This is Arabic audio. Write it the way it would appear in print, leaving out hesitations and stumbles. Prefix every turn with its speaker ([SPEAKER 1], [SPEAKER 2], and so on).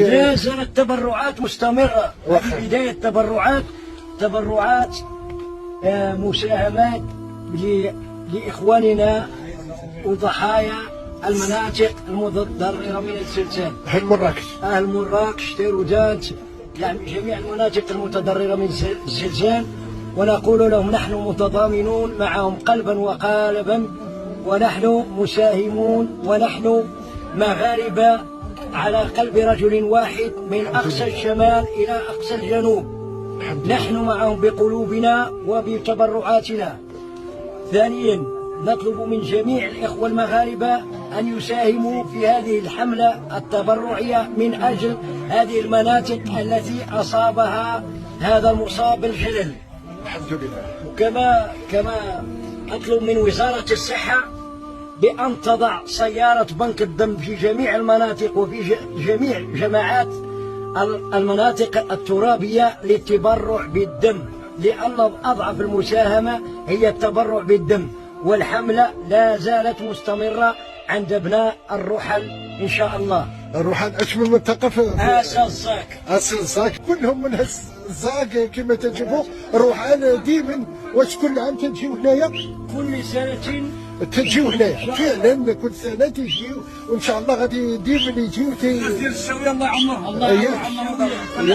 [SPEAKER 1] لا زالت التبرعات مستمرة. في بداية تبرعات مساهمات لإخواننا وضحايا المناطق المتضررة من الزلزال. أهل مراكش تيرودات، يعني جميع المناطق المتضررة من الزلزال، ونقول لهم نحن متضامنون معهم قلبا وقالبا، ونحن مساهمون، ونحن مغاربة على قلب رجل واحد من أقصى الشمال إلى أقصى الجنوب. نحن معهم بقلوبنا وبتبرعاتنا. ثانيا نطلب من جميع الإخوة المغاربة أن يساهموا في هذه الحملة التبرعية من أجل هذه المناطق التي أصابها هذا المصاب بالجلل.
[SPEAKER 2] الحمد لله.
[SPEAKER 1] كما أطلب من وزارة الصحة بأن تضع سيارة بنك الدم في جميع المناطق وفي جميع جماعات المناطق الترابية للتبرع بالدم، لأن أضعف المساهمة هي التبرع بالدم. والحملة لا زالت مستمرة عند ابناء الرحل إن شاء الله.
[SPEAKER 2] الرحل اش من منطقة في
[SPEAKER 1] الزاك
[SPEAKER 2] كلهم من الزاك كما تشوفوا. الرحل ديما واش كل عام تجيو هنايا؟
[SPEAKER 1] كل سنة
[SPEAKER 2] تجيو هنايا فعلا، كل سنة تجيو، وإن شاء الله غادي ديما يجيو.
[SPEAKER 1] الله يعمرهم.